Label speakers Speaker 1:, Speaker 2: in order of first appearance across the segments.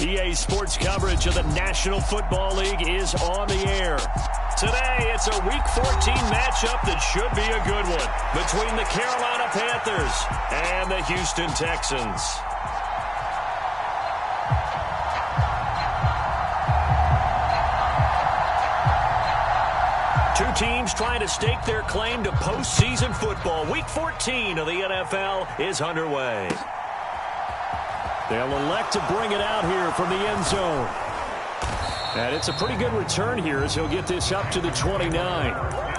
Speaker 1: EA Sports coverage of the National Football League is on the air. Today, it's a Week 14 matchup that should be a good one between the Carolina Panthers and the Houston Texans. Two teams trying to stake their claim to postseason football. Week 14 of the NFL is underway. They'll elect to bring it out here from the end zone. And it's a pretty good return here as he'll get this up to the 29.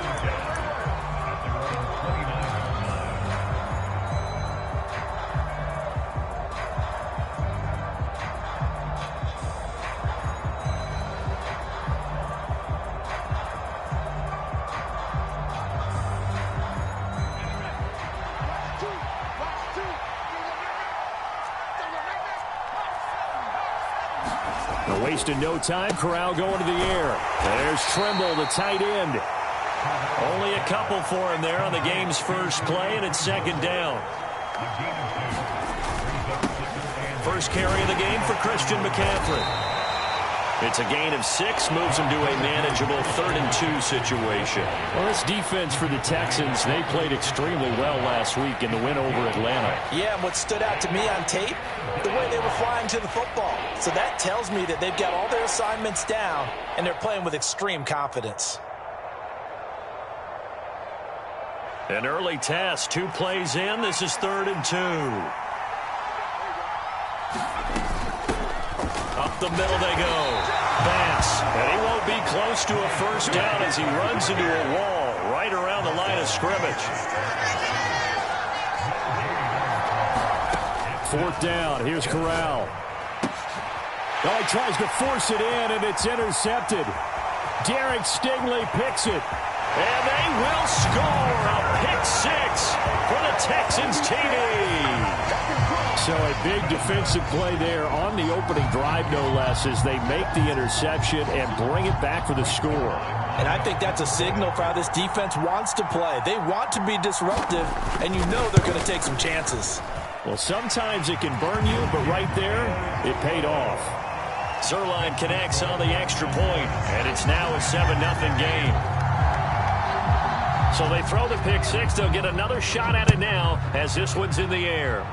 Speaker 1: Wasting no time. Corral going to the air. There's Trimble, the tight end. Only a couple for him there on the game's first play, and it's second down. First carry of the game for Christian McCaffrey. It's a gain of 6, moves him to a manageable 3rd-and-2 situation. Well, this defense for the Texans, they played extremely well last week in the win over Atlanta.
Speaker 2: Yeah, and what stood out to me on tape, the way they were flying to the football. So that tells me that they've got all their assignments down, and they're playing with extreme confidence.
Speaker 1: An early test, 2 plays in. This is 3rd-and-2. Up the middle they go. Pass. And he won't be close to a first down as he runs into a wall right around the line of scrimmage. 4th down. Here's Corral. Oh, he tries to force it in, and it's intercepted. Derek Stingley picks it. And they will score a pick 6 for the Texans TD. So a big defensive play there on the opening drive, no less, as they make the interception and bring it back for the score.
Speaker 2: And I think that's a signal for how this defense wants to play. They want to be disruptive, and you know they're going to take some chances.
Speaker 1: Well, sometimes it can burn you, but right there, it paid off. Zerline connects on the extra point, and it's now a 7-0 game. So they throw the pick 6. They'll get another shot at it now as this one's in the air.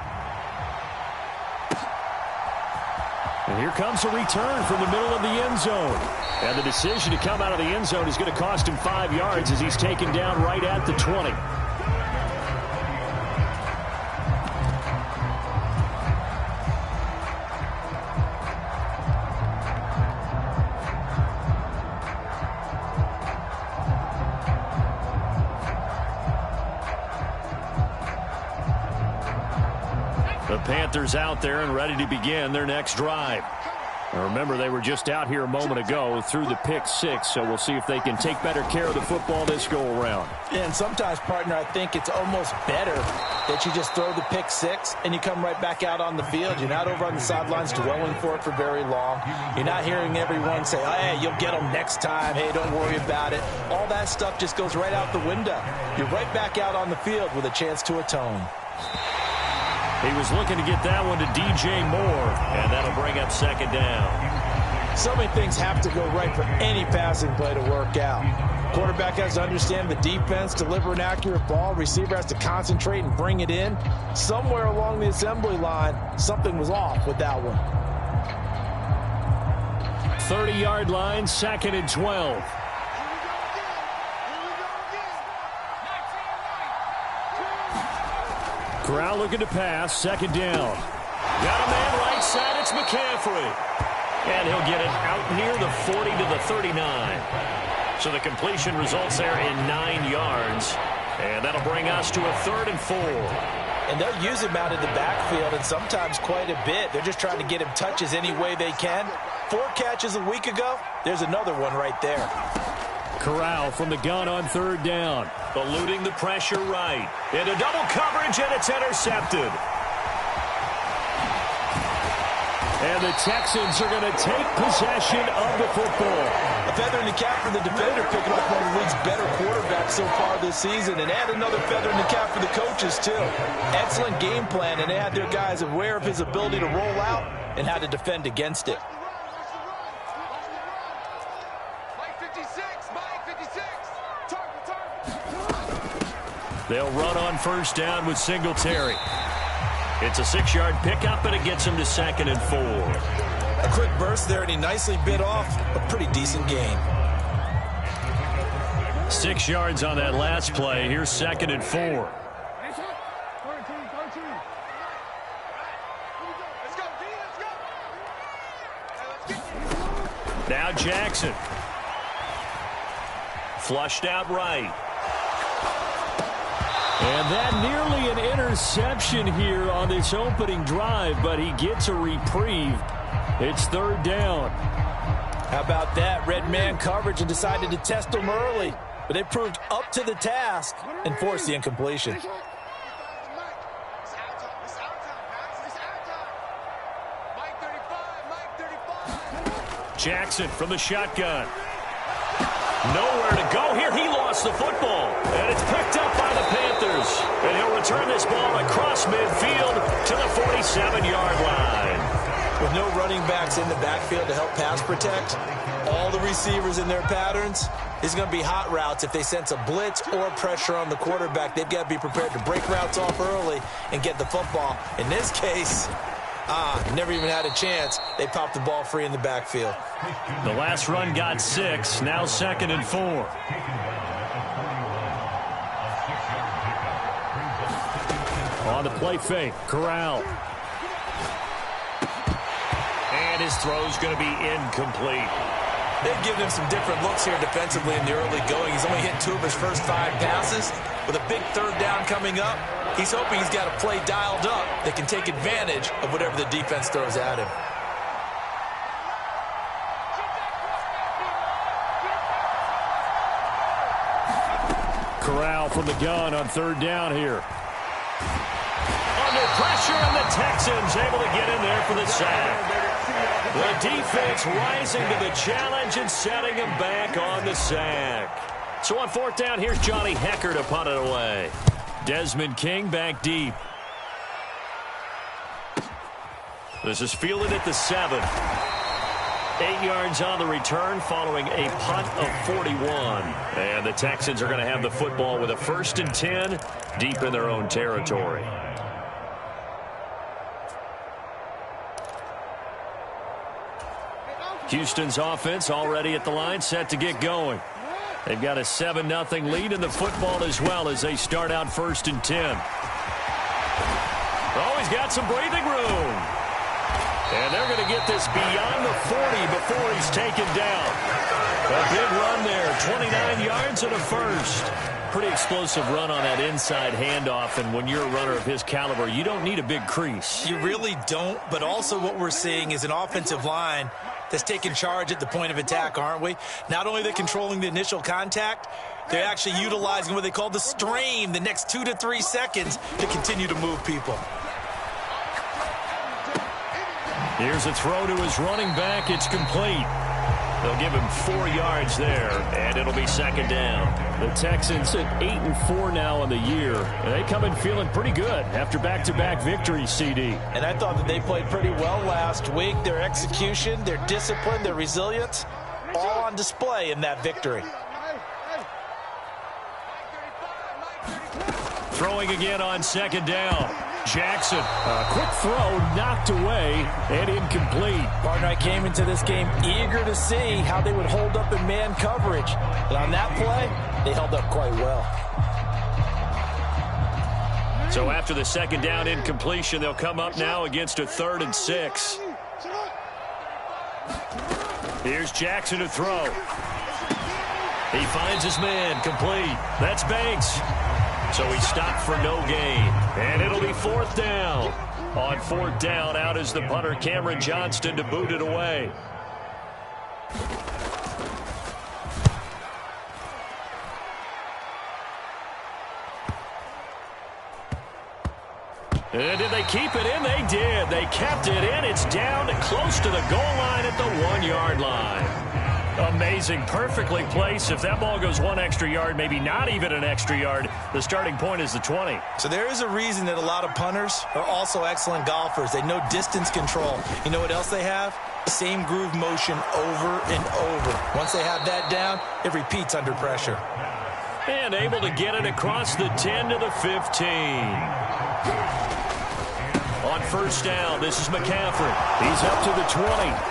Speaker 1: And here comes a return from the middle of the end zone. And the decision to come out of the end zone is going to cost him 5 yards as he's taken down right at the 20. The Panthers out there and ready to begin their next drive. Now remember, they were just out here a moment ago through the pick 6, so we'll see if they can take better care of the football this go-around.
Speaker 2: And sometimes, partner, I think it's almost better that you just throw the pick 6 and you come right back out on the field. You're not over on the sidelines dwelling for it for very long. You're not hearing everyone say, hey, you'll get them next time. Hey, don't worry about it. All that stuff just goes right out the window. You're right back out on the field with a chance to atone.
Speaker 1: He was looking to get that one to DJ Moore, and that'll bring up second down.
Speaker 2: So many things have to go right for any passing play to work out. Quarterback has to understand the defense, deliver an accurate ball. Receiver has to concentrate and bring it in. Somewhere along the assembly line, something was off with that one.
Speaker 1: 30-yard line, 2nd and 12. Corral looking to pass, 2nd down. Got a man right side, it's McCaffrey. And he'll get it out near the 40 to the 39. So the completion results there in 9 yards. And that'll bring us to a 3rd and 4.
Speaker 2: And they'll use him out in the backfield, and sometimes quite a bit. They're just trying to get him touches any way they can. 4 catches a week ago, there's another one right there.
Speaker 1: Corral from the gun on 3rd down. Eluding the pressure right. Into double coverage, and it's intercepted. And the Texans are going to take possession of the football.
Speaker 2: A feather in the cap for the defender, picking up one of the league's better quarterbacks so far this season. And add another feather in the cap for the coaches, too. Excellent game plan, and they had their guys aware of his ability to roll out and how to defend against it.
Speaker 1: They'll run on first down with Singletary. It's a 6-yard pickup, and it gets him to 2nd and 4.
Speaker 2: A quick burst there, and he nicely bit off a pretty decent gain.
Speaker 1: 6 yards on that last play. Here's 2nd and 4. Now Jackson. Flushed out right. And that nearly an interception here on this opening drive, but he gets a reprieve. It's 3rd down.
Speaker 2: How about that? Red man coverage and decided to test him early. But they proved up to the task and forced the incompletion.
Speaker 1: Jackson from the shotgun. Nowhere to go here. He lost the football. And it's picked up by the Panthers. And he'll return this ball across midfield to the 47-yard line.
Speaker 2: With no running backs in the backfield to help pass protect, all the receivers in their patterns, it's going to be hot routes. If they sense a blitz or pressure on the quarterback, they've got to be prepared to break routes off early and get the football. In this case, never even had a chance. They popped the ball free in the backfield.
Speaker 1: The last run got 6. Now 2nd and 4. On the play fake, Corral. And his throw's going to be incomplete.
Speaker 2: They've given him some different looks here defensively in the early going. He's only hit 2 of his first 5 passes. With a big 3rd down coming up, he's hoping he's got a play dialed up that can take advantage of whatever the defense throws at him.
Speaker 1: Corral from the gun on 3rd down here. Under pressure, and the Texans able to get in there for the sack. The defense rising to the challenge and setting him back on the sack. So on 4th down, here's Johnny Hecker to punt it away. Desmond King back deep. This is fielded at the 7. 8 yards on the return following a punt of 41. And the Texans are going to have the football with a 1st and 10 deep in their own territory. Houston's offense already at the line, set to get going. They've got a 7-0 lead in the football as well as they start out 1st and 10. Oh, he's got some breathing room. And they're going to get this beyond the 40 before he's taken down. A big run there, 29 yards and a 1st. Pretty explosive run on that inside handoff, and when you're a runner of his caliber, you don't need a big crease.
Speaker 2: You really don't, but also what we're seeing is an offensive line that's taking charge at the point of attack, aren't we? Not only are they controlling the initial contact, they're actually utilizing what they call the strain, the next 2 to 3 seconds, to continue to move people.
Speaker 1: Here's a throw to his running back. It's complete. They'll give him 4 yards there, and it'll be 2nd down. The Texans at 8-4 now on the year, and they come in feeling pretty good after back-to-back victories, CD.
Speaker 2: And I thought that they played pretty well last week. Their execution, their discipline, their resilience, all on display in that victory.
Speaker 1: Throwing again on 2nd down. Jackson, a quick throw, knocked away, and incomplete.
Speaker 2: Partner, I came into this game eager to see how they would hold up in man coverage. And on that play, they held up quite well.
Speaker 1: So after the 2nd down incompletion, they'll come up now against a 3rd and 6. Here's Jackson to throw. He finds his man, complete. That's Banks. So he stopped for no gain. And it'll be 4th down. On 4th down, out is the punter, Cameron Johnston, to boot it away. And did they keep it in? They did. They kept it in. It's down close to the goal line at the 1-yard line. Amazing. Perfectly placed. If that ball goes 1 extra yard, maybe not even an extra yard, the starting point is the 20.
Speaker 2: So there is a reason that a lot of punters are also excellent golfers. They know distance control. You know what else they have? Same groove motion over and over. Once they have that down, it repeats under pressure.
Speaker 1: And able to get it across the 10 to the 15. On first down, this is McCaffrey. He's up to the 20,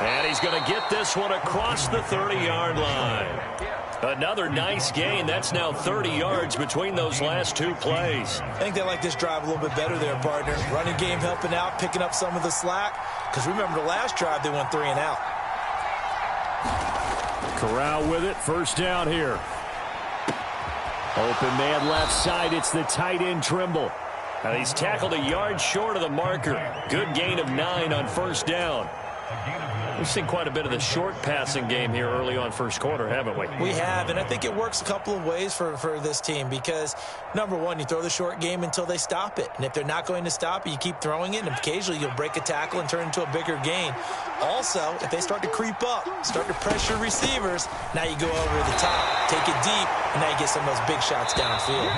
Speaker 1: and he's going to get this one across the 30-yard line. Another nice gain. That's now 30 yards between those last 2 plays.
Speaker 2: I think they like this drive a little bit better there, partner. Running game helping out, picking up some of the slack. Because remember, the last drive, they went 3 and out.
Speaker 1: Corral with it. First down here. Open man left side. It's the tight end Trimble. And he's tackled a yard short of the marker. Good gain of 9 on first down. We've seen quite a bit of the short passing game here early on first quarter, haven't we?
Speaker 2: We have, and I think it works a couple of ways for this team because, number one, you throw the short game until they stop it. And if they're not going to stop it, you keep throwing it, and occasionally you'll break a tackle and turn it into a bigger gain. Also, if they start to creep up, start to pressure receivers, now you go over the top, take it deep, and now you get some of those big shots downfield.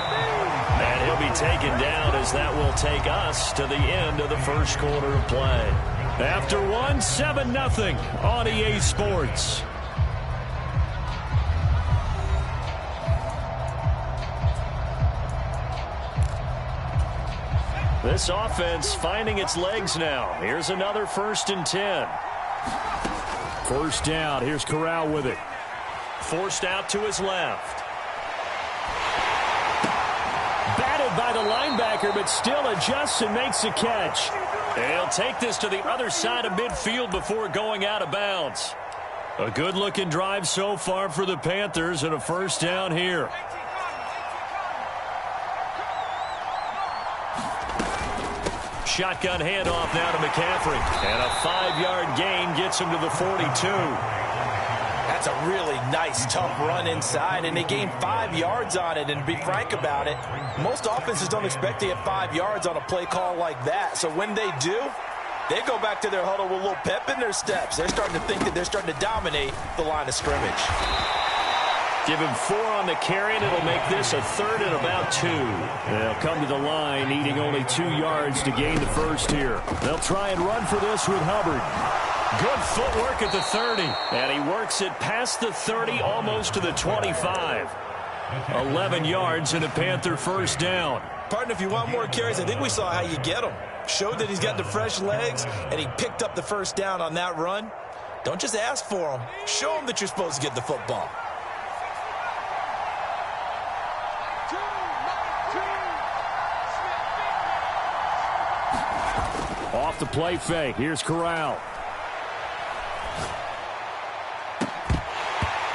Speaker 1: And he'll be taken down as that will take us to the end of the first quarter of play. After 1, 7-0 on EA Sports. This offense finding its legs now. Here's another 1st and 10. First down. Here's Corral with it. Forced out to his left. Batted by the linebacker, but still adjusts and makes a catch. He'll take this to the other side of midfield before going out of bounds. A good-looking drive so far for the Panthers and a first down here. Shotgun handoff now to McCaffrey. And a 5-yard gain gets him to the 42.
Speaker 2: That's a really nice, tough run inside, and they gained 5 yards on it. And to be frank about it, most offenses don't expect to get 5 yards on a play call like that. So when they do, they go back to their huddle with a little pep in their steps. They're starting to think that they're starting to dominate the line of scrimmage.
Speaker 1: Give him 4 on the carry, and it'll make this a 3rd and about 2. They'll come to the line, needing only 2 yards to gain the first here. They'll try and run for this with Hubbard. Good footwork at the 30. And he works it past the 30, almost to the 25. 11 yards and a Panther first down.
Speaker 2: Partner, if you want more carries, I think we saw how you get them. Showed that he's got the fresh legs, and he picked up the first down on that run. Don't just ask for them. Show them that you're supposed to get the football.
Speaker 1: Off the play fake. Here's Corral.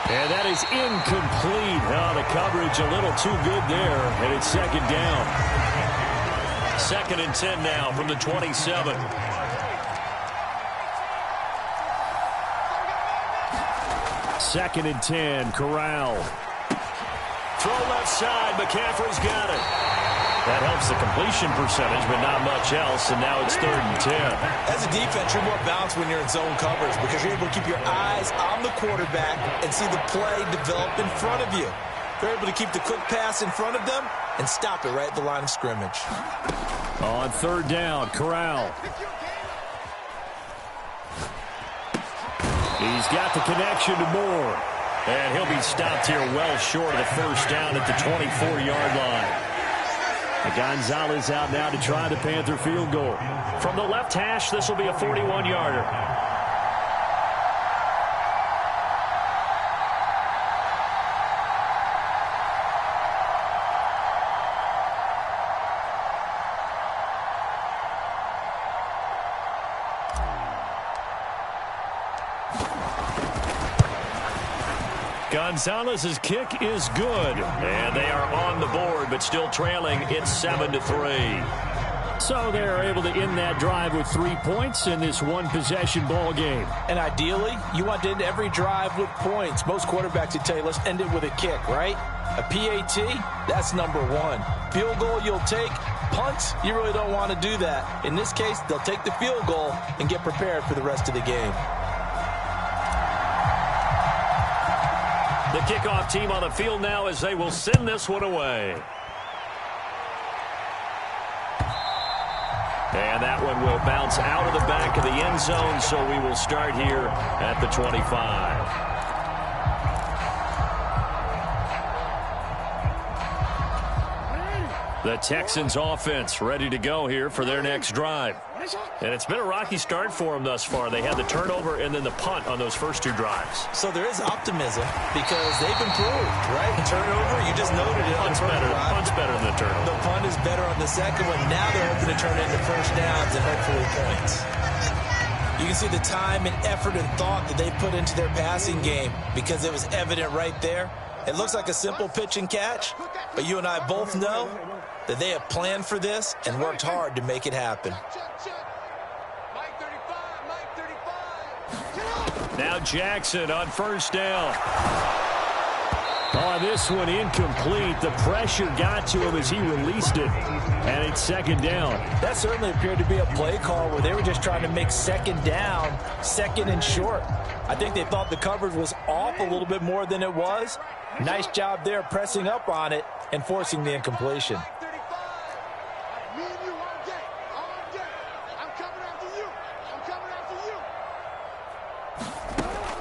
Speaker 1: And that is incomplete. Oh, the coverage a little too good there, and it's second down. 2nd and 10 now from the 27. Second and 10, Corral. Throw left side, McCaffrey's got it. That helps the completion percentage, but not much else, and now it's 3rd and 10.
Speaker 2: As a defense, you're more balanced when you're in zone coverage because you're able to keep your eyes on the quarterback and see the play develop in front of you. They're able to keep the quick pass in front of them and stop it right at the line of scrimmage.
Speaker 1: On 3rd down, Corral. He's got the connection to Moore. And he'll be stopped here well short of the first down at the 24-yard line. Gonzalez out now to try the Panther field goal. From the left hash, this will be a 41-yarder. Gonzalez's kick is good, and they are on the board, but still trailing. It's 7-3. So they're able to end that drive with 3 points in this one-possession ball game.
Speaker 2: And ideally, you want to end every drive with points. Most quarterbacks would tell you, let's end it with a kick, right? A PAT, that's number 1. Field goal you'll take, punts, you really don't want to do that. In this case, they'll take the field goal and get prepared for the rest of the game.
Speaker 1: The kickoff team on the field now as they will send this one away. And that one will bounce out of the back of the end zone, so we will start here at the 25. The Texans offense ready to go here for their next drive. And it's been a rocky start for them thus far. They had the turnover and then the punt on those first two drives.
Speaker 2: So there is optimism because they've improved, right? Turnover, you just noted it.
Speaker 1: Punt's better than the turnover.
Speaker 2: The punt is better on the second one. Now they're hoping to turn it into first downs and hopefully points. You can see the time and effort and thought that they put into their passing game because it was evident right there. It looks like a simple pitch and catch, but you and I both know that they have planned for this and worked hard to make it happen.
Speaker 1: Now Jackson on first down. Oh, this one incomplete. The pressure got to him as he released it, and it's second down.
Speaker 2: That certainly appeared to be a play call where they were just trying to make second down, second and short. I think they thought the coverage was off a little bit more than it was. Nice job there pressing up on it and forcing the incompletion.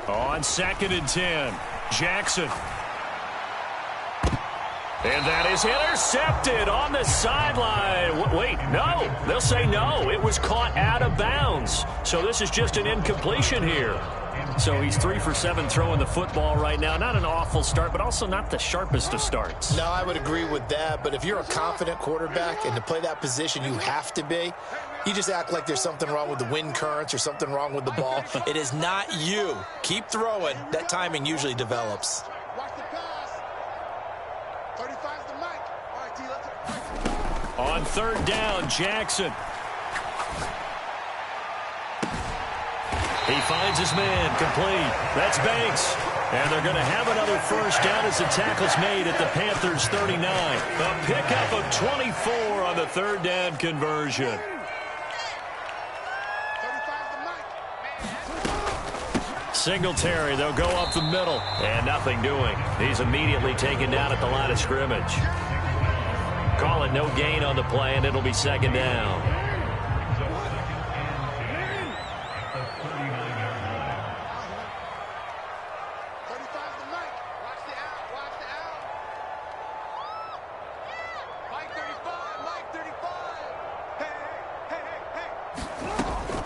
Speaker 1: On second and 10, Jackson. And that is intercepted on the sideline. Wait, no. They'll say no. It was caught out of bounds. So this is just an incompletion here. So he's 3 for 7 throwing the football right now. Not an awful start, but also not the sharpest of starts.
Speaker 3: No, I would agree with that. But if you're a confident quarterback and to play that position, you have to be. You just act like there's something wrong with the wind currents or something wrong with the ball.
Speaker 2: It is not you. Keep throwing. That timing usually develops.
Speaker 4: Watch the pass. 35's the mic. All right, T, let's...
Speaker 1: On third down, Jackson. He finds his man, complete. That's Banks. And they're going to have another first down as the tackle's made at the Panthers' 39. A pickup of 24 on the third down conversion. Singletary, they'll go up the middle. And nothing doing. He's immediately taken down at the line of scrimmage. Call it no gain on the play, and it'll be second down.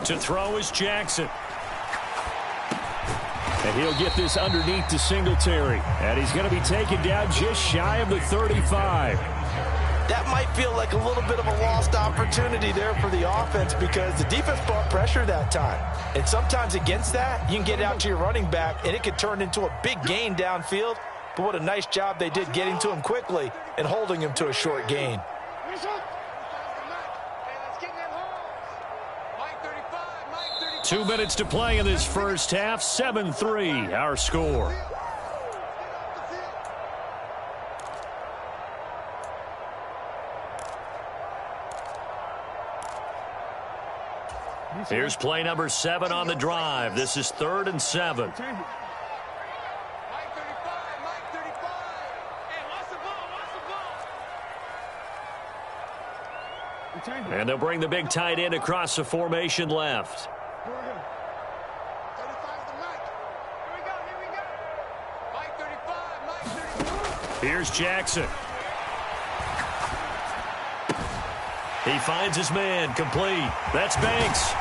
Speaker 1: To throw is Jackson. And he'll get this underneath to Singletary. And he's going to be taken down just shy of the 35.
Speaker 2: That might feel like a little bit of a lost opportunity there for the offense because the defense brought pressure that time. And sometimes against that, you can get out to your running back, and it could turn into a big gain downfield. But what a nice job they did getting to him quickly and holding him to a short gain.
Speaker 1: 2 minutes to play in this first half. 7-3, our score. Here's play number 7 on the drive. This is 3rd and 7. And they'll bring the big tight end across the formation left. Here's Jackson. He finds his man, complete. That's Banks.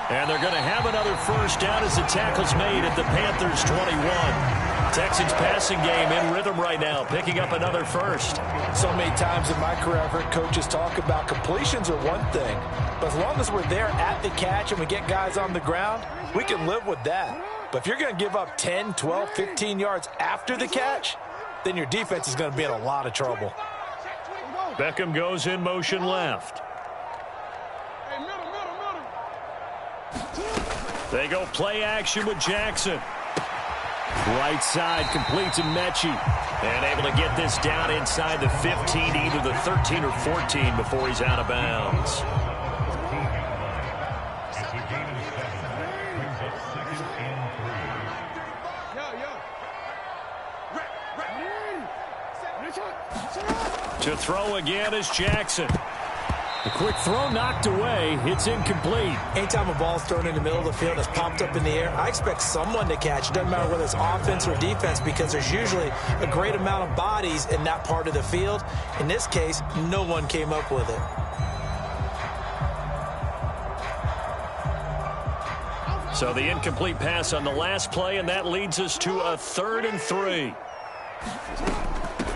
Speaker 1: And they're going to have another first down as the tackle's made at the Panthers' 21. Texans passing game in rhythm right now, picking up another first.
Speaker 2: So many times in my career, I've heard coaches talk about completions are one thing, but as long as we're there at the catch and we get guys on the ground, we can live with that. But if you're going to give up 10, 12, 15 yards after the catch, then your defense is going to be in a lot of trouble.
Speaker 1: Beckham goes in motion left. They go play action with Jackson. Right side completes and Mechie. And able to get this down inside the 15, either the 13 or 14 before he's out of bounds. To throw again is Jackson. The quick throw knocked away. It's incomplete.
Speaker 2: Anytime a ball's thrown in the middle of the field that's popped up in the air, I expect someone to catch. It doesn't matter whether it's offense or defense, because there's usually a great amount of bodies in that part of the field. In this case, no one came up with it.
Speaker 1: So the incomplete pass on the last play, and that leads us to a 3rd and 3.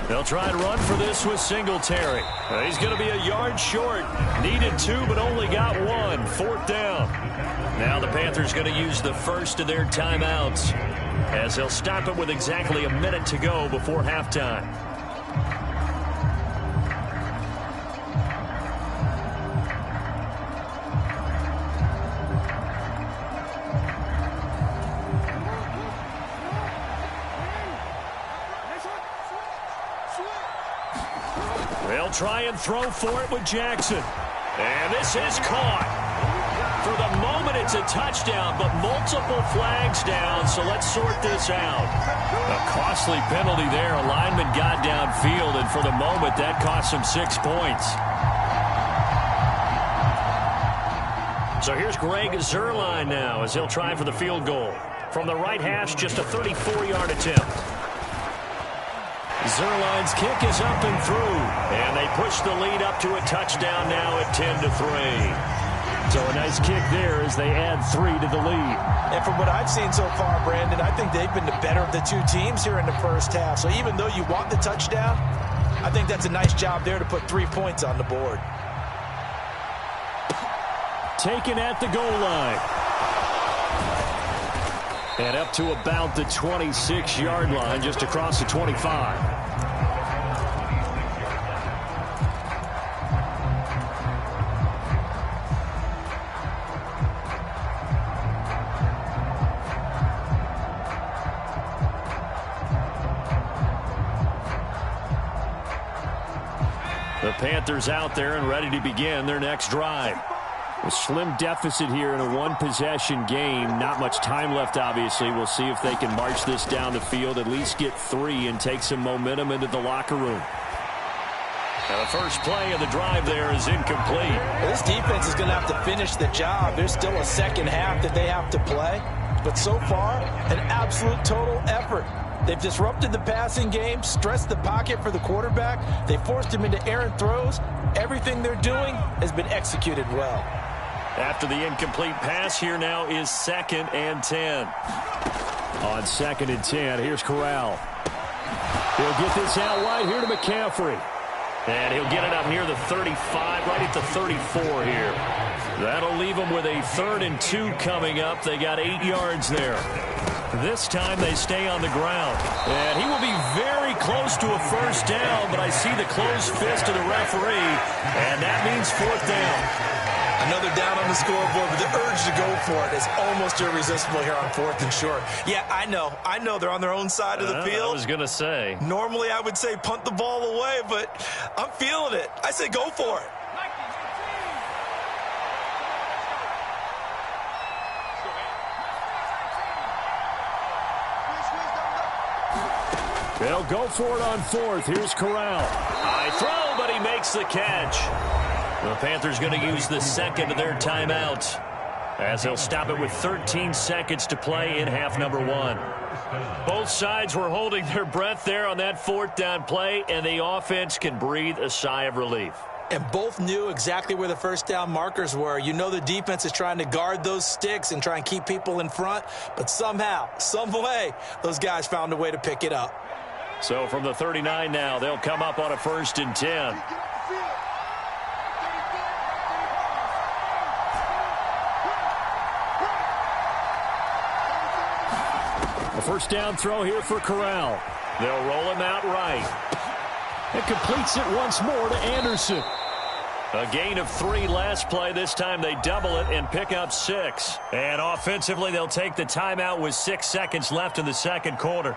Speaker 1: They'll try and run for this with Singletary. He's going to be a yard short. Needed 2, but only got 1. 4th down. Now the Panthers going to use the first of their timeouts, as they'll stop it with exactly a minute to go before halftime. They'll try and throw for it with Jackson. And this is caught. For the moment, it's a touchdown, but multiple flags down, so let's sort this out. A costly penalty there. A lineman got downfield, and for the moment, that cost him 6 points. So here's Greg Zuerlein now as he'll try for the field goal. From the right hash, just a 34-yard attempt. Zuerlein's kick is up and through, and they push the lead up to a touchdown now at 10-3. So a nice kick there as they add 3 to the lead.
Speaker 2: And from what I've seen so far, Brandon, I think they've been the better of the two teams here in the first half. So even though you want the touchdown, I think that's a nice job there to put 3 points on the board.
Speaker 1: Taken at the goal line. And up to about the 26-yard line, just across the 25. The Panthers out there and ready to begin their next drive. A slim deficit here in a one-possession game. Not much time left, obviously. We'll see if they can march this down the field, at least get 3, and take some momentum into the locker room. Now the first play of the drive there is incomplete.
Speaker 2: Well, this defense is going to have to finish the job. There's still a second half that they have to play. But so far, an absolute total effort. They've disrupted the passing game, stressed the pocket for the quarterback. They forced him into errant throws. Everything they're doing has been executed well.
Speaker 1: After the incomplete pass, here now is 2nd and 10. On 2nd and 10, here's Corral. He'll get this out wide here to McCaffrey. And he'll get it up near the 35, right at the 34 here. That'll leave them with a 3rd and 2 coming up. They got 8 yards there. This time they stay on the ground. And he will be very close to a first down, but I see the closed fist of the referee, and that means 4th down.
Speaker 2: Another down on the scoreboard, but the urge to go for it is almost irresistible here on 4th and short. Yeah, I know they're on their own side of the field.
Speaker 1: I was going to say.
Speaker 2: Normally I would say punt the ball away, but I'm feeling it. I say go for it.
Speaker 1: They'll go for it on 4th. Here's Corral. High throw, but he makes the catch. The Panthers going to use the 2nd of their timeouts, as they'll stop it with 13 seconds to play in half number 1. Both sides were holding their breath there on that 4th down play, and the offense can breathe a sigh of relief.
Speaker 2: And both knew exactly where the first down markers were. You know the defense is trying to guard those sticks and try and keep people in front, but somehow, some way, those guys found a way to pick it up.
Speaker 1: So from the 39 now, they'll come up on a 1st and 10. A first down throw here for Corral. They'll roll him out right. It completes it once more to Anderson. A gain of 3 last play. This time they double it and pick up 6. And offensively, they'll take the timeout with 6 seconds left in the second quarter.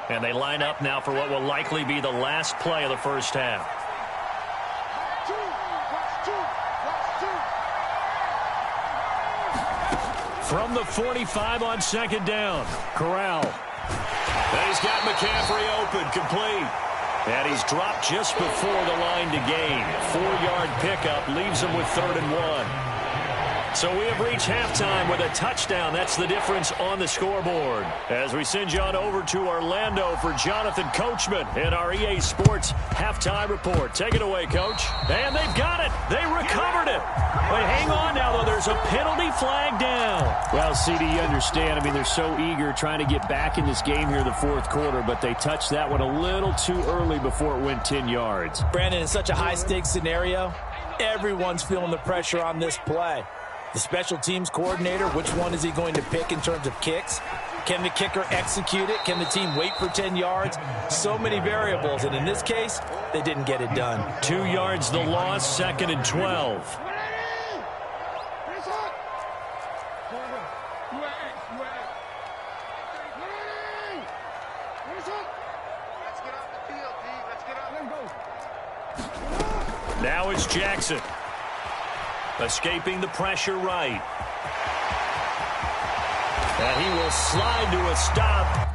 Speaker 1: And they line up now for what will likely be the last play of the first half. From the 45 on second down, Corral. And he's got McCaffrey open, complete. And he's dropped just before the line to gain. 4-yard pickup leaves him with 3rd and 1. So we have reached halftime with a touchdown. That's the difference on the scoreboard. As we send you on over to Orlando for Jonathan Coachman in our EA Sports halftime report. Take it away, Coach. And they've got it. They recovered it. But hang on now, though. There's a penalty flag down. Well, CD, you understand. I mean, they're so eager trying to get back in this game here in the fourth quarter, but they touched that one a little too early before it went 10 yards.
Speaker 2: Brandon, in such a high-stakes scenario, everyone's feeling the pressure on this play. The special teams coordinator, which one is he going to pick in terms of kicks? Can the kicker execute it? Can the team wait for 10 yards? So many variables, and in this case, they didn't get it done.
Speaker 1: 2 yards the loss, 2nd and 12. Now it's Jackson. Escaping the pressure right. And he will slide to a stop